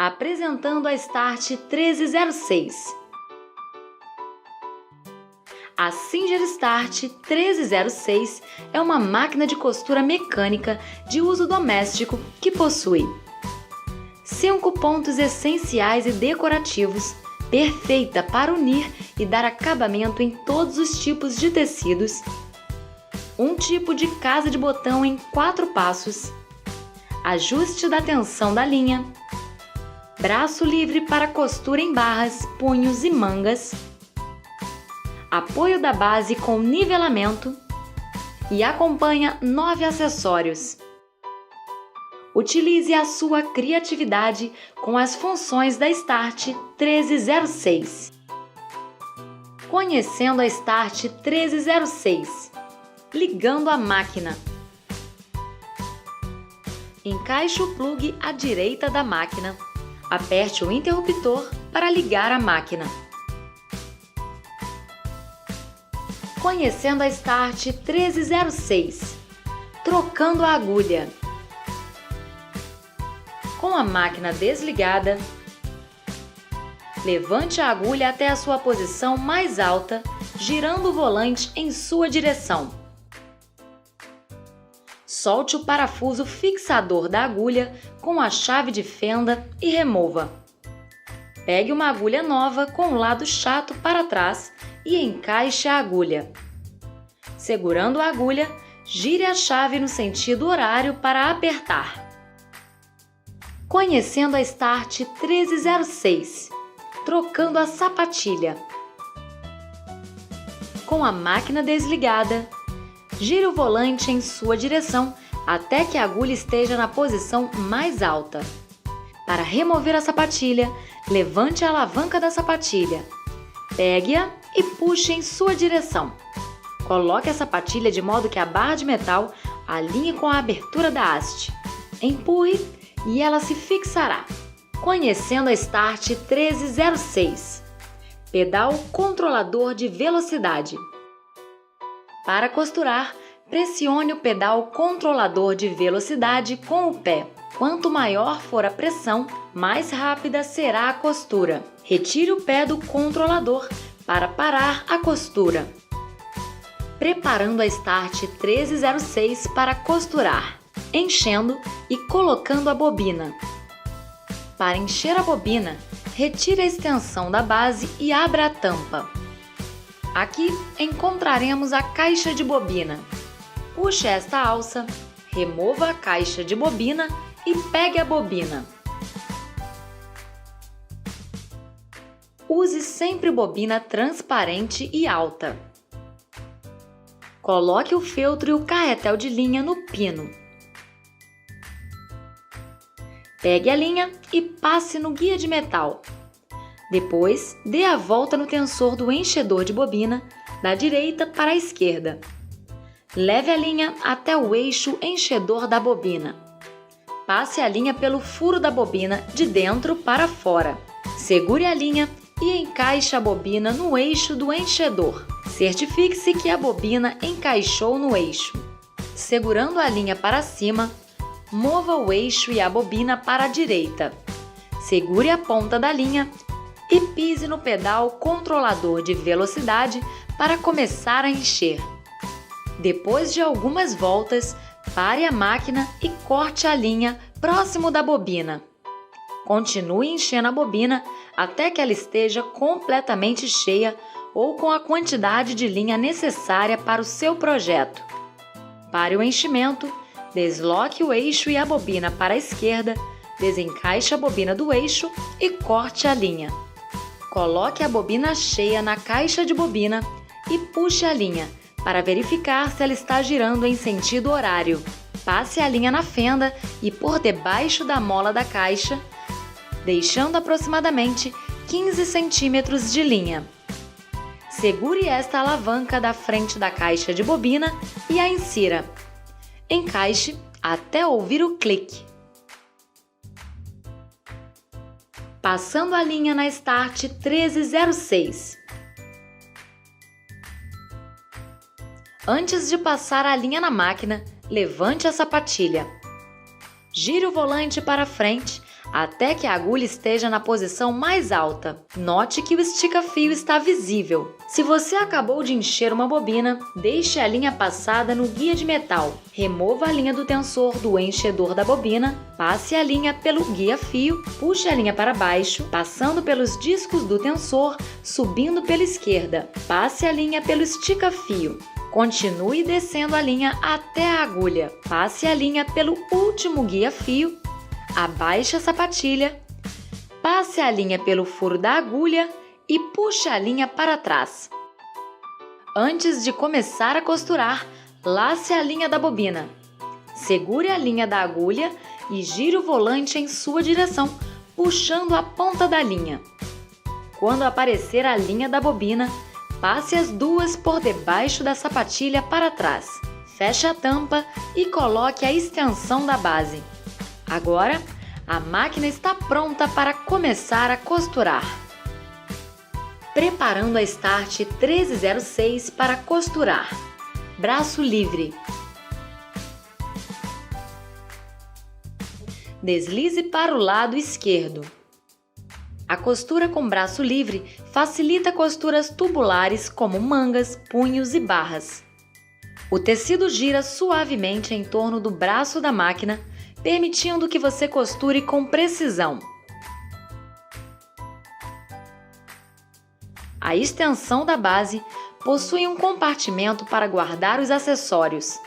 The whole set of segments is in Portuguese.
Apresentando a Start 1306. A Singer Start 1306 é uma máquina de costura mecânica de uso doméstico que possui 5 pontos essenciais e decorativos, perfeita para unir e dar acabamento em todos os tipos de tecidos, um tipo de casa de botão em 4 passos, ajuste da tensão da linha, braço livre para costura em barras, punhos e mangas, apoio da base com nivelamento e acompanha 9 acessórios. Utilize a sua criatividade com as funções da Start 1306. Conhecendo a Start 1306. Ligando a máquina. Encaixe o plugue à direita da máquina. Aperte o interruptor para ligar a máquina. Conhecendo a Start 1306. Trocando a agulha. Com a máquina desligada, levante a agulha até a sua posição mais alta, girando o volante em sua direção. Solte o parafuso fixador da agulha com a chave de fenda e remova. Pegue uma agulha nova com o lado chato para trás e encaixe a agulha. Segurando a agulha, gire a chave no sentido horário para apertar. Conhecendo a Start 1306. Trocando a sapatilha. Com a máquina desligada, gire o volante em sua direção até que a agulha esteja na posição mais alta. Para remover a sapatilha, levante a alavanca da sapatilha. Pegue-a e puxe em sua direção. Coloque a sapatilha de modo que a barra de metal alinhe com a abertura da haste. Empurre e ela se fixará. Conhecendo a Start 1306. Pedal controlador de velocidade. Para costurar, pressione o pedal controlador de velocidade com o pé. Quanto maior for a pressão, mais rápida será a costura. Retire o pé do controlador para parar a costura. Preparando a Start 1306 para costurar. Enchendo e colocando a bobina. Para encher a bobina, retire a extensão da base e abra a tampa. Aqui encontraremos a caixa de bobina. Puxe esta alça, remova a caixa de bobina e pegue a bobina. Use sempre bobina transparente e alta. Coloque o feltro e o carretel de linha no pino. Pegue a linha e passe no guia de metal. Depois, dê a volta no tensor do enchedor de bobina, da direita para a esquerda. Leve a linha até o eixo enchedor da bobina. Passe a linha pelo furo da bobina de dentro para fora. Segure a linha e encaixe a bobina no eixo do enchedor. Certifique-se que a bobina encaixou no eixo. Segurando a linha para cima, mova o eixo e a bobina para a direita. Segure a ponta da linha e pise no pedal controlador de velocidade para começar a encher. Depois de algumas voltas, pare a máquina e corte a linha próximo da bobina. Continue enchendo a bobina até que ela esteja completamente cheia ou com a quantidade de linha necessária para o seu projeto. Pare o enchimento. Desloque o eixo e a bobina para a esquerda, desencaixe a bobina do eixo e corte a linha. Coloque a bobina cheia na caixa de bobina e puxe a linha para verificar se ela está girando em sentido horário. Passe a linha na fenda e por debaixo da mola da caixa, deixando aproximadamente 15 centímetros de linha. Segure esta alavanca da frente da caixa de bobina e a insira. Encaixe até ouvir o clique. Passando a linha na Start 1306. Antes de passar a linha na máquina, levante a sapatilha. Gire o volante para frente até que a agulha esteja na posição mais alta. Note que o estica-fio está visível. Se você acabou de encher uma bobina, deixe a linha passada no guia de metal. Remova a linha do tensor do enchedor da bobina, passe a linha pelo guia-fio, puxe a linha para baixo, passando pelos discos do tensor, subindo pela esquerda. Passe a linha pelo estica-fio. Continue descendo a linha até a agulha. Passe a linha pelo último guia-fio. Abaixe a sapatilha, passe a linha pelo furo da agulha e puxe a linha para trás. Antes de começar a costurar, lace a linha da bobina. Segure a linha da agulha e gire o volante em sua direção, puxando a ponta da linha. Quando aparecer a linha da bobina, passe as duas por debaixo da sapatilha para trás. Feche a tampa e coloque a extensão da base. Agora, a máquina está pronta para começar a costurar. Preparando a Start 1306 para costurar. Braço livre. Deslize para o lado esquerdo. A costura com braço livre facilita costuras tubulares como mangas, punhos e barras. O tecido gira suavemente em torno do braço da máquina, permitindo que você costure com precisão. A extensão da base possui um compartimento para guardar os acessórios.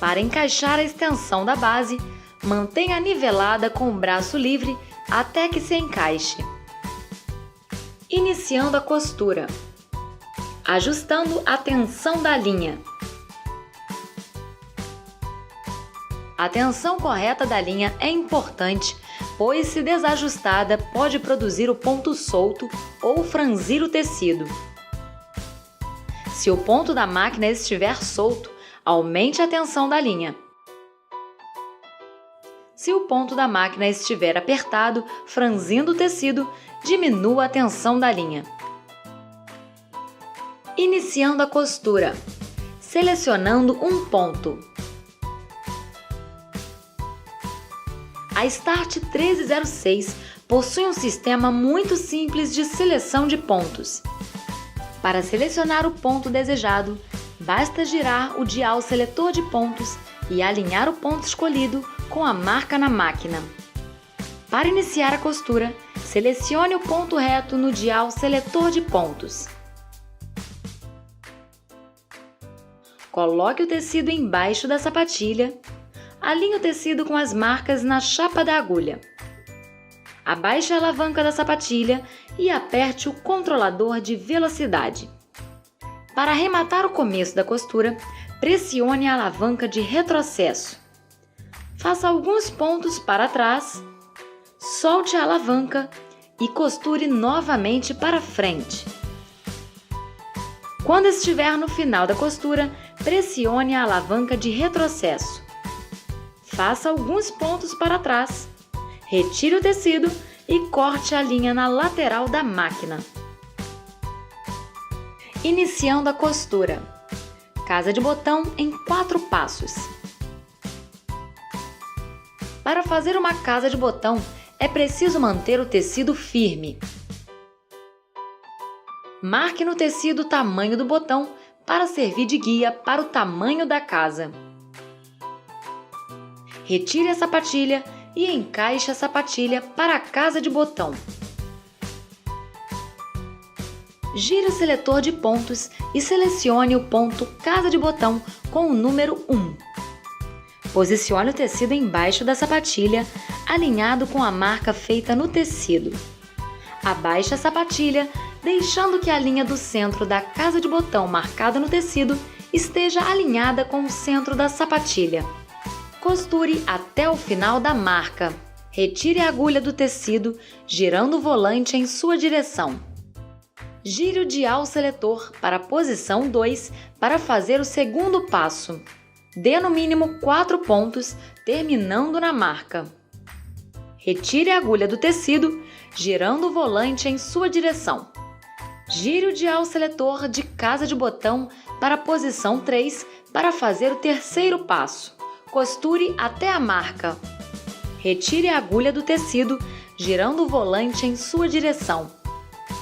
Para encaixar a extensão da base, mantenha nivelada com o braço livre até que se encaixe. Iniciando a costura. Ajustando a tensão da linha. A tensão correta da linha é importante, pois se desajustada pode produzir o ponto solto ou franzir o tecido. Se o ponto da máquina estiver solto, aumente a tensão da linha. Se o ponto da máquina estiver apertado, franzindo o tecido, diminua a tensão da linha. Iniciando a costura. Selecionando um ponto. A Start 1306 possui um sistema muito simples de seleção de pontos. Para selecionar o ponto desejado, basta girar o dial seletor de pontos e alinhar o ponto escolhido com a marca na máquina. Para iniciar a costura, selecione o ponto reto no dial seletor de pontos. Coloque o tecido embaixo da sapatilha. Alinhe o tecido com as marcas na chapa da agulha. Abaixe a alavanca da sapatilha e aperte o controlador de velocidade. Para arrematar o começo da costura, pressione a alavanca de retrocesso. Faça alguns pontos para trás, solte a alavanca e costure novamente para frente. Quando estiver no final da costura, pressione a alavanca de retrocesso. Faça alguns pontos para trás, retire o tecido e corte a linha na lateral da máquina. Iniciando a costura. Casa de botão em 4 passos. Para fazer uma casa de botão, é preciso manter o tecido firme. Marque no tecido o tamanho do botão para servir de guia para o tamanho da casa. Retire a sapatilha e encaixe a sapatilha para a casa de botão. Gire o seletor de pontos e selecione o ponto casa de botão com o número 1. Posicione o tecido embaixo da sapatilha, alinhado com a marca feita no tecido. Abaixe a sapatilha, deixando que a linha do centro da casa de botão marcada no tecido esteja alinhada com o centro da sapatilha. Costure até o final da marca. Retire a agulha do tecido, girando o volante em sua direção. Gire o dial seletor para a posição 2 para fazer o segundo passo. Dê no mínimo 4 pontos, terminando na marca. Retire a agulha do tecido, girando o volante em sua direção. Gire o dial seletor de casa de botão para a posição 3 para fazer o terceiro passo. Costure até a marca. retire a agulha do tecido, girando o volante em sua direção.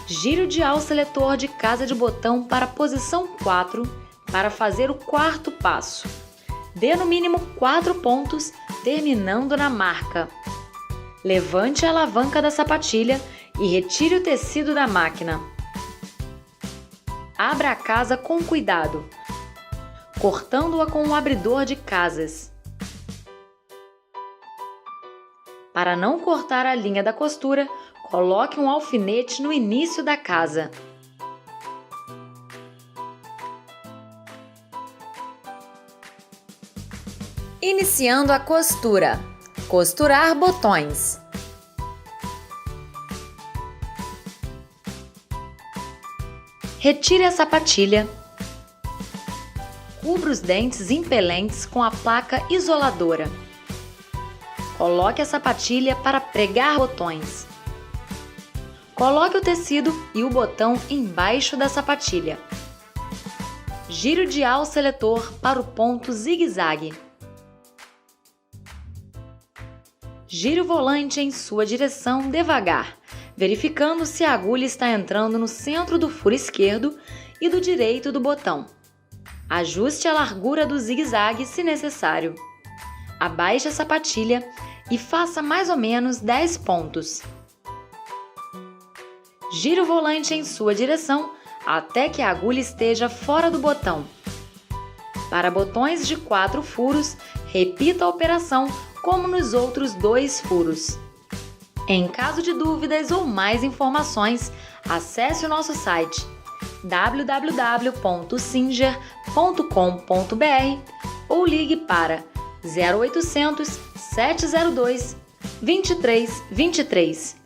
Gire o dial seletor de casa de botão para a posição 4 para fazer o quarto passo. Dê no mínimo 4 pontos, terminando na marca. Levante a alavanca da sapatilha e retire o tecido da máquina. Abra a casa com cuidado, cortando-a com um abridor de casas. Para não cortar a linha da costura, coloque um alfinete no início da casa. Iniciando a costura. Costurar botões. Retire a sapatilha. Cubra os dentes impelentes com a placa isoladora. Coloque a sapatilha para pregar botões. Coloque o tecido e o botão embaixo da sapatilha. Gire o dial seletor para o ponto zigue-zague. Gire o volante em sua direção devagar, verificando se a agulha está entrando no centro do furo esquerdo e do direito do botão. Ajuste a largura do zigue-zague se necessário. Abaixe a sapatilha e faça mais ou menos 10 pontos. Gire o volante em sua direção até que a agulha esteja fora do botão. Para botões de 4 furos, repita a operação como nos outros 2 furos. Em caso de dúvidas ou mais informações, acesse o nosso site www.singer.com.br ou ligue para 0800 702 2323.